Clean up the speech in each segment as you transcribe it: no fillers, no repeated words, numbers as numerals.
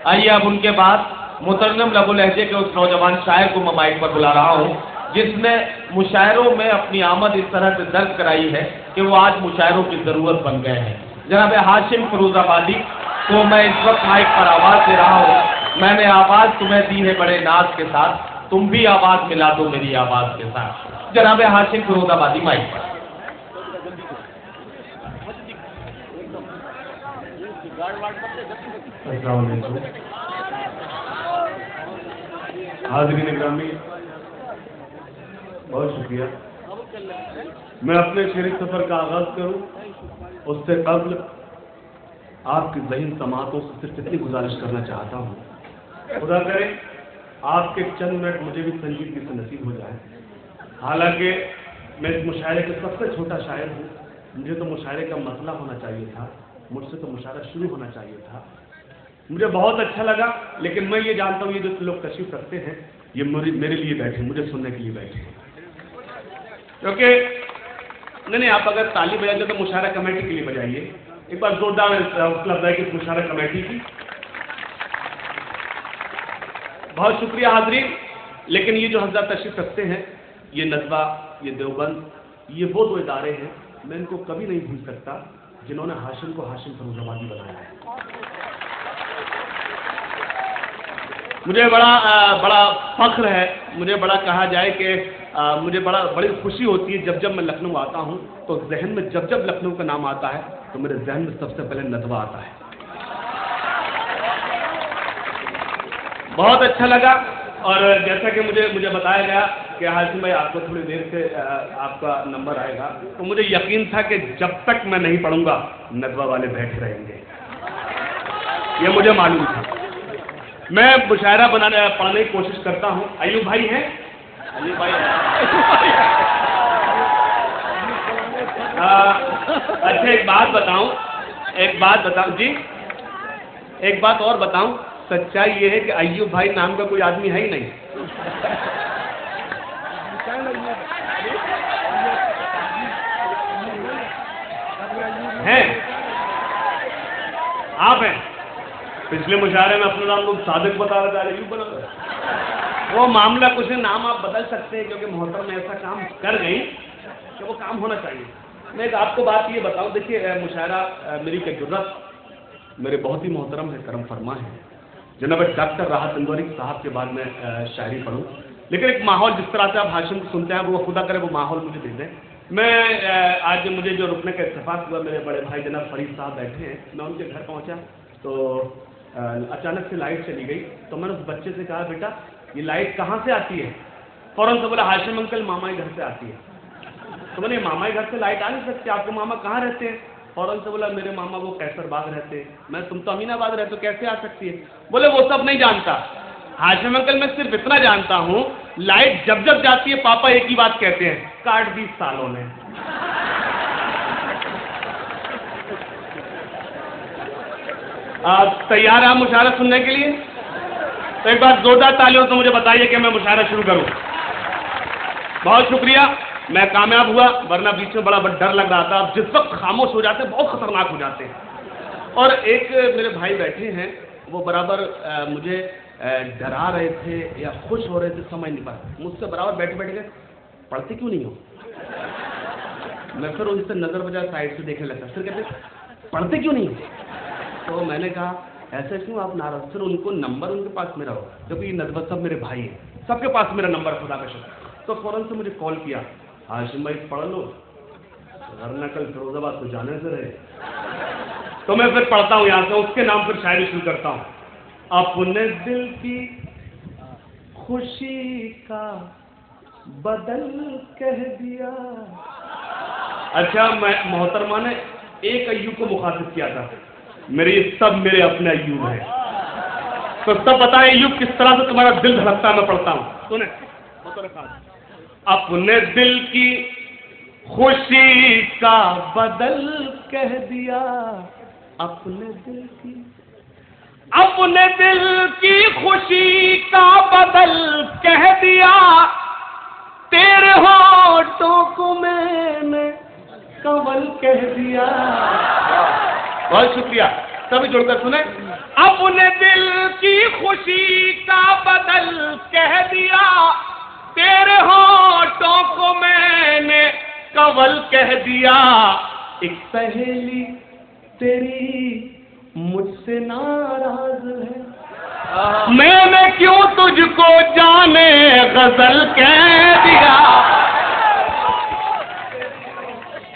आइए अब उनके बाद मुतरन्नम लबो लहजे के उस नौजवान शायर को मैं माइक पर बुला रहा हूँ जिसने मुशायरों में अपनी आमद इस तरह से दर्ज कराई है कि वो आज मुशायरों की जरूरत बन गए हैं। जनाब हाशिम फिरोजाबादी को मैं इस वक्त माइक पर आवाज दे रहा हूँ। मैंने आवाज तुम्हें दी है बड़े नाज के साथ, तुम भी आवाज मिला दो मेरी आवाज के साथ। जनाब हाशिम फिरोजाबादी माइक पर। हाज़रीन ग्रामी, बहुत शुक्रिया। मैं अपने शेरी सफर का आगाज करूं उससे कबल आपकी ज़हीन समातों से सिर्फ इतनी गुजारिश करना चाहता हूं, खुदा करे आपके चंद मिनट मुझे भी संजीदगी से नसीब हो जाए। हालांकि मैं इस मुशायरे का सबसे छोटा शायर हूँ, मुझे तो मुशायरे का मसला होना चाहिए था, मुझसे तो मुशायरा शुरू होना चाहिए था। मुझे बहुत अच्छा लगा, लेकिन मैं ये जानता हूँ ये जो लोग तशरीफ रखते हैं ये मेरे लिए बैठे, मुझे सुनने के लिए बैठे, क्योंकि नहीं आप अगर ताली बजाते तो मुशायरा कमेटी के लिए बजाइए। एक बार जोरदार हौसला अफजाई की मुशायरा कमेटी की। बहुत शुक्रिया हाज़रीन। लेकिन ये जो हज़रात तशरीफ रखते हैं, ये नज़वा, ये देवबंद, ये वो दो इदारे हैं मैं इनको कभी नहीं भूल सकता जिन्होंने हाशिम को हाशिम फिरोजाबादी बनाया है। मुझे बड़ा फख्र है, मुझे बड़ा कहा जाए कि मुझे बड़ी खुशी होती है जब मैं लखनऊ आता हूँ तो जहन में जब लखनऊ का नाम आता है तो मेरे जहन में सबसे पहले नदवा आता है। बहुत अच्छा लगा। और जैसा कि मुझे बताया गया कि हाशिम भाई आपको थोड़ी देर से आपका नंबर आएगा, तो मुझे यकीन था कि जब तक मैं नहीं पढ़ूंगा नदवा वाले बैठे रहेंगे, ये मुझे मालूम था। मैं मुशायरा पढ़ने की कोशिश करता हूँ। अय्यूब भाई हैं? अय्यूब भाई अच्छा एक बात बताऊं जी, एक बात और बताऊं, सच्चाई ये है कि अय्यूब भाई नाम का कोई आदमी है ही नहीं। हैं? आप हैं? पिछले मुशायरे में अपना नाम लोग सादिक बता रहे थे, अय्यूब बना रहे। वो मामला कुछ है, नाम आप बदल सकते हैं क्योंकि मोहतरम ने ऐसा काम कर गई कि वो काम होना चाहिए। मैं एक आपको बात ये बताऊं, देखिए मुशायरा मेरी क्या जुर्रत, मेरे बहुत ही मोहतरम है, करम फरमा है जनाब डॉक्टर राहत इंदौरी साहब के बाद में शायरी पढ़ूं, लेकिन एक माहौल जिस तरह से आप हाशिम को सुनते हैं वो खुदा करे वो माहौल मुझे दे दें। मैं आज मुझे जो रुकने का इत्तेफाक हुआ, मेरे बड़े भाई जनाब फरीद साहब बैठे हैं, मैं उनके घर पहुंचा तो अचानक से लाइट चली गई। तो मैंने उस बच्चे से कहा बेटा ये लाइट कहाँ से आती है? फौरन से बोला हाशिम अंकल मामा के घर से आती है। तो मैंने मामा के घर से लाइट आ नहीं सकती, आपके मामा कहाँ रहते हैं? फौरन से बोला मेरे मामा वो कैसरबाग रहते हैं। मैं तुम तो अमीनाबाद रहते हो, कैसे आ सकती है? बोले वो सब नहीं जानता हाशिम अंकल, मैं सिर्फ इतना जानता हूँ लाइट जब जाती है पापा एक ही बात कहते हैं, काट 20 सालों ने। आप तैयार हैं मुशायरा सुनने के लिए? तो एक बार जोरदार तालियों तो मुझे बताइए कि मैं मुशायरा शुरू करूं। बहुत शुक्रिया, मैं कामयाब हुआ, वरना बीच में बड़ा डर लग रहा था। अब जिस वक्त खामोश हो जाते हैं बहुत खतरनाक हो जाते हैं। और एक मेरे भाई बैठे हैं, वो बराबर मुझे डरा रहे थे या खुश हो रहे थे, समझ नहीं पाया। मुझसे बराबर बैठ गए, पढ़ते क्यों नहीं हो? मैं फिर उनसे नजर बजा साइड से देखने लगा, फिर कहते पढ़ते क्यों नहीं हो? तो मैंने कहा ऐसे क्यों आप नाराज? फिर उनको नंबर उनके पास मेरा हो, क्योंकि ये नज़बत सब मेरे भाई हैं, सबके पास मेरा नंबर, खुदा का शुक्र। तो फौरन से मुझे कॉल किया, हाशिम भाई पढ़ लो, वरना कल फिरोजाबाद को जाने से रहे। तो मैं फिर पढ़ता हूँ यहाँ से, उसके नाम पर शायरी शुरू करता हूँ। अपने दिल की खुशी का बदल कह दिया। अच्छा, मैं मोहतरमा ने एक अय्यूब को मुखातिब किया था, सब मेरे अपने अय्यूब हैं, तो सब बताएं अय्यूब किस तरह से तुम्हारा दिल धड़कता है। मैं पढ़ता हूँ, सुने। अपने दिल की खुशी का बदल कह दिया, अपने दिल की खुशी का बदल कह दिया, तेरे होठों को मैंने कंवल कह दिया। बहुत शुक्रिया, सभी जुड़कर सुने। अपने दिल कह दिया एक सहेली तेरी मुझसे नाराज है, मैंने क्यों तुझको जाने गजल कह दिया,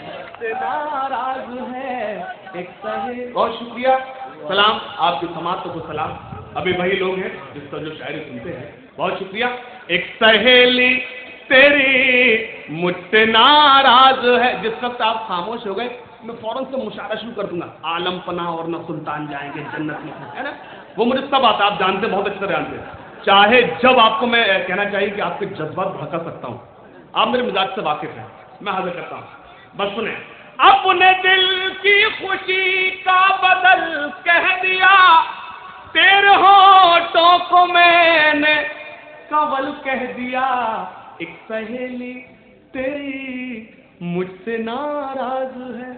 मुझसे नाराज है एक सहेली। बहुत शुक्रिया, सलाम आपकी समाज को सलाम। अभी वही लोग हैं जिसका जो शायरी सुनते हैं, बहुत शुक्रिया। एक सहेली तेरी मुझसे नाराज है। जिस वक्त आप खामोश हो गए मैं फौरन से मुशायरा शुरू कर दूंगा, आलम पना और न सुल्तान जाएंगे जन्नत में, है ना, वो मुझे सब आता है, आप जानते बहुत अच्छे तरह जानते हैं। चाहे जब आपको मैं कहना चाहिए कि आपके जज्बात भड़का सकता हूँ, आप मेरे मिजाज से वाकिफ हैं, मैं हाजिर करता हूँ। बस सुने, अपने दिल की खुशी का बदल कह दिया, तेरे होठों को मैंने कंवल कह दिया, एक सहेली तेरी मुझसे नाराज है,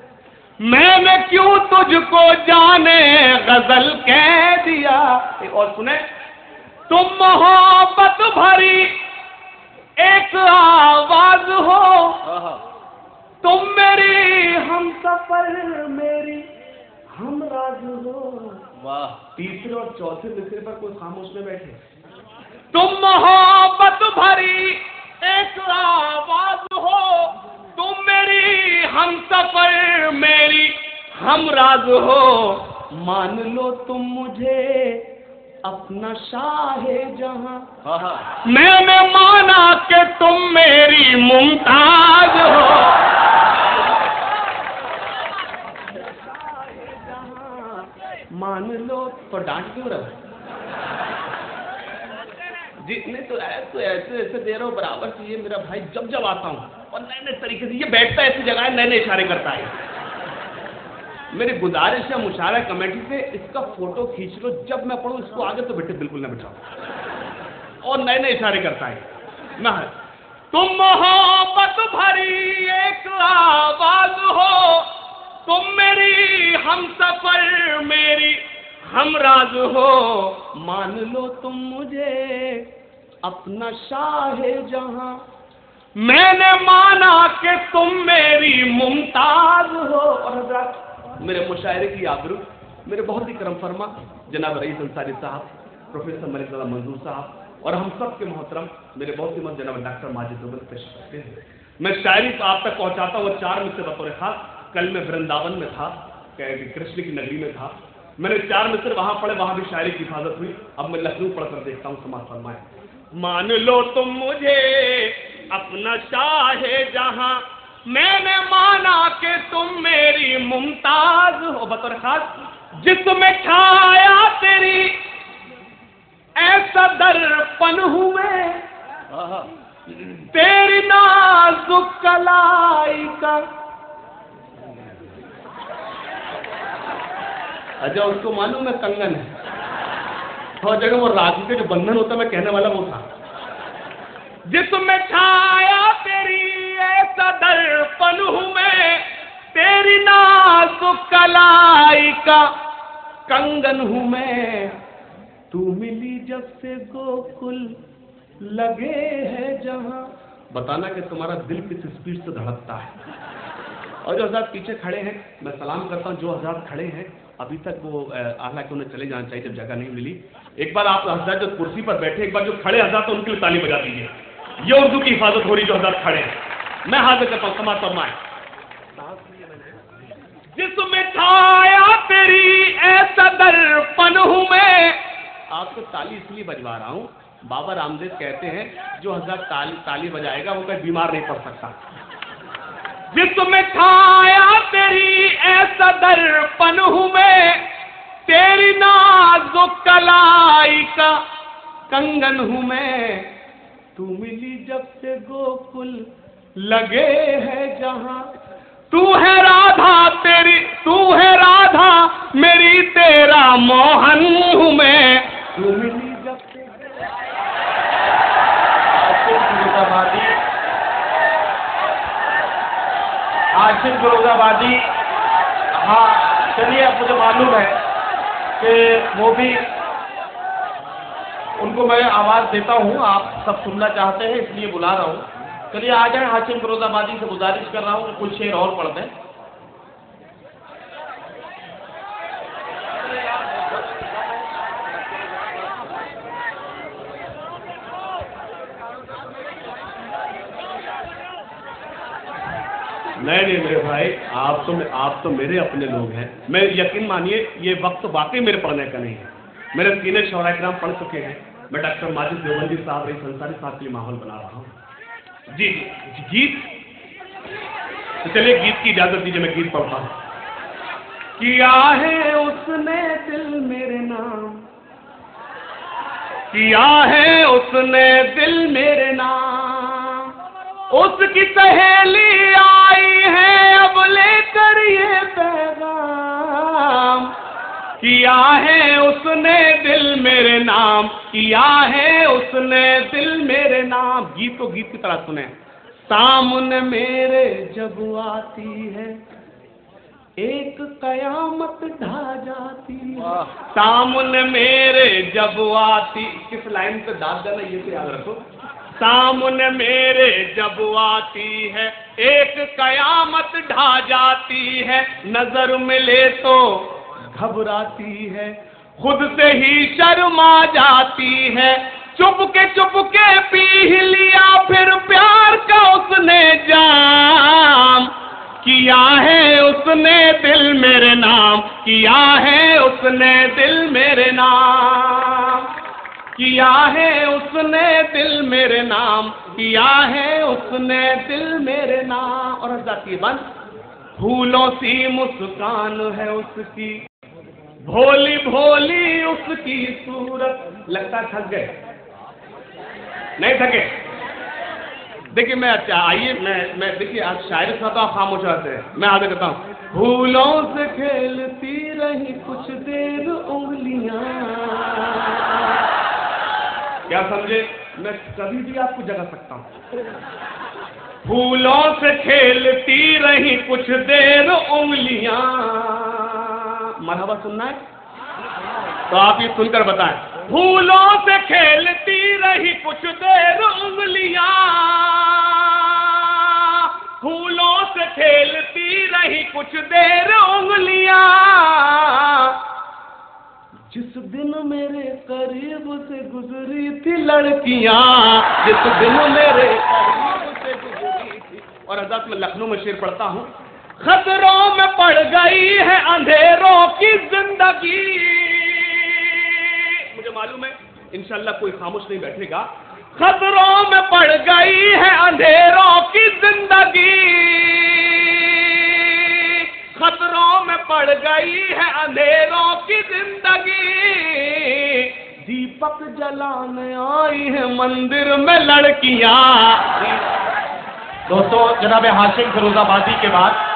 मैंने क्यों तुझको जाने गजल कह दिया। एक और सुने, तुम मोहब्बत भरी एक आवाज हो, तुम मेरी हम सफर मेरी हम राज हो। वाह, तीसरे और चौथे मिसरे पर कोई खामोश में बैठे। तुम मोहब्बत भरी एक आवाज हो, तुम मेरी हम सफर मेरी हम राज हो, मान लो तुम मुझे अपना शाहे जहां, मैंने माना कि तुम मेरी मुमताज हो, मान लो। तो डांट क्यों रहा जी? नहीं तो ऐसे दे रहा हूँ, बराबर से ये मेरा भाई जब जब आता हूँ और नए नए तरीके से ये बैठता है, ऐसी जगह है, नए नए इशारे करता है। मेरी गुजारिश है मुशायरा कमेटी से, इसका फोटो खींच लो, जब मैं पढ़ूँ इसको आगे तो बेटे बिल्कुल ना बिठाओ, और नए नए इशारे करता है ना। तुम मोहब्बत भरी एक आवाज हो, तुम मेरी हम सफर मेरी हम राज हो, मान लो तुम मुझे अपना शाहे जहां, मैंने माना कि तुम मेरी मुमताज हो। और हज़रात, मेरे मुशायरे की आबरू मेरे बहुत ही करम फरमा जनाब रईस अंसारी साहब, प्रोफेसर मलिक मंजूर साहब और हम सब के मोहतरम मेरे बहुत ही मत जनाब डॉक्टर माजिद पेश करते हैं। मैं शायरी आप तक पहुंचाता हूँ 4 में से बतौर खास। कल मैं वृंदावन में था, कृष्ण की नगरी में था, मैंने 4 मिसर वहां पढ़े, वहां भी शायरी की हिफाजत हुई। अब मैं लखनऊ पढ़कर देखता हूँ, समाज फरमाए। मान लो तुम मुझे अपना शाहे जहां, मैंने माना कि तुम मेरी मुमताज हो। बतौर खास, जिसमें छाया तेरी ऐसा दर्पण हूं मैं, तेरी नाजुक कलाई का। अच्छा, उसको मालूम है कंगन है, और जगह वो राखी के जो बंधन होता है, मैं कहने वाला वो था। जिसमें छाया तेरी ऐसा दर्पण हूं मैं, तेरी नाजुक कलाई का कंगन हूं मैं, तू मिली जब से गोकुल लगे है जहां। बताना कि तुम्हारा दिल किस स्पीड से धड़कता है। और जो हज़रात पीछे खड़े हैं, मैं सलाम करता हूँ। जो हज़रात खड़े हैं अभी तक वो हालांकि उन्हें चले जाना चाहिए जब जगह नहीं मिली। एक बार आप हज़रात जो कुर्सी पर बैठे, एक बार जो खड़े हज़रात तो उनके लिए ताली बजा दीजिए। ये उर्दू की हिफाजत हो रही जो हज़रात खड़े हैं। मैं हाजिर करता हूँ, समाज फरमाए। जिसमें छाया तेरी ऐसा दर्पण हूं मैं। आपको ताली इसलिए बजवा रहा हूँ, बाबा रामदेव कहते हैं जो हज़रात ताली बजाएगा वो कहीं बीमार नहीं पड़ सकता। जिसमें छाया तेरी ऐसा दर्पण हूं मैं, तेरी नाजुक कलाई का कंगन हूं मैं, तू मिली जब से गोकुल लगे है जहां। तू है राधा तेरी, तू है राधा मेरी, तेरा मोहन हूं मैं, तू मिली जब से। आशिक फिरोजाबादी, हाँ चलिए, अब मुझे मालूम है कि वो भी, उनको मैं आवाज़ देता हूँ, आप सब सुनना चाहते हैं इसलिए बुला रहा हूँ। चलिए आ जाए, हाशिम फिरोजाबादी से गुजारिश कर रहा हूँ कुछ शेर और पढ़ दें। नहीं मेरे भाई, आप तो मेरे अपने लोग हैं। मैं यकीन मानिए ये वक्त वाकई मेरे पढ़ने का नहीं है। मेरे तीन शौरा किराम पढ़ चुके हैं। मैं डॉक्टर माजिद देवबंदी साहब, रईस अंसारी साहब के लिए माहौल बना रहा हूँ। जी गीत, तो चलिए गीत की इजाजत दीजिए, मैं गीत पढ़ता हूँ। किया है उसने दिल मेरे नाम, किया है उसने दिल मेरे नाम, उसकी सहेली आई है अब लेकर ये पैगाम। किया है उसने दिल मेरे नाम, किया है उसने दिल मेरे नाम। गीत तो गीत की तरह सुने। सामने मेरे जब आती है एक कयामत ढा जाती है। सामने मेरे जब आती, किस लाइन पे दाद देना ये तो याद रखो। सामने मेरे जब आती है एक कयामत ढा जाती है, नजर मिले तो घबराती है, खुद से ही शर्मा जाती है, चुप के पी लिया फिर प्यार का उसने जाम। किया है उसने दिल मेरे नाम, किया है उसने दिल मेरे नाम, किया है उसने दिल मेरे नाम, किया है उसने दिल मेरे नाम। और जाती बंद, फूलों सी मुस्कान है उसकी, भोली भोली उसकी सूरत। लगता थक गए? नहीं थके? देखिए मैं, अच्छा आइए मैं देखिए आज शायरी सुनाता हूँ, आप खामोश रहते हैं, मैं आगे कहता हूँ। फूलों से खेलती रही कुछ देर उंगलियां। क्या समझे? मैं कभी भी आपको जगा सकता हूँ। फूलों से खेलती रही कुछ देर उंगलियां। मरहबा सुनना है तो आप ये सुनकर बताएं। फूलों से खेलती रही कुछ देर उंगलियां, फूलों से खेलती रही कुछ देर उंगलियां। जिस दिन मेरे करीब से गुजरी थी लड़कियां, जिस दिन मेरे करीब से गुजरी थी। और हज़रत मैं लखनऊ में शेर पढ़ता हूँ। खतरों में पड़ गई है अंधेरों की जिंदगी। मुझे मालूम है इंशाल्लाह कोई खामोश नहीं बैठेगा। खतरों में पड़ गई है अंधेरों की जिंदगी, खतरों में पड़ गई है अंधेरों की जिंदगी। दीपक जलाने आई है मंदिर में लड़कियां। दोस्तों, जनाब हाशिम फिरोजाबादी के बाद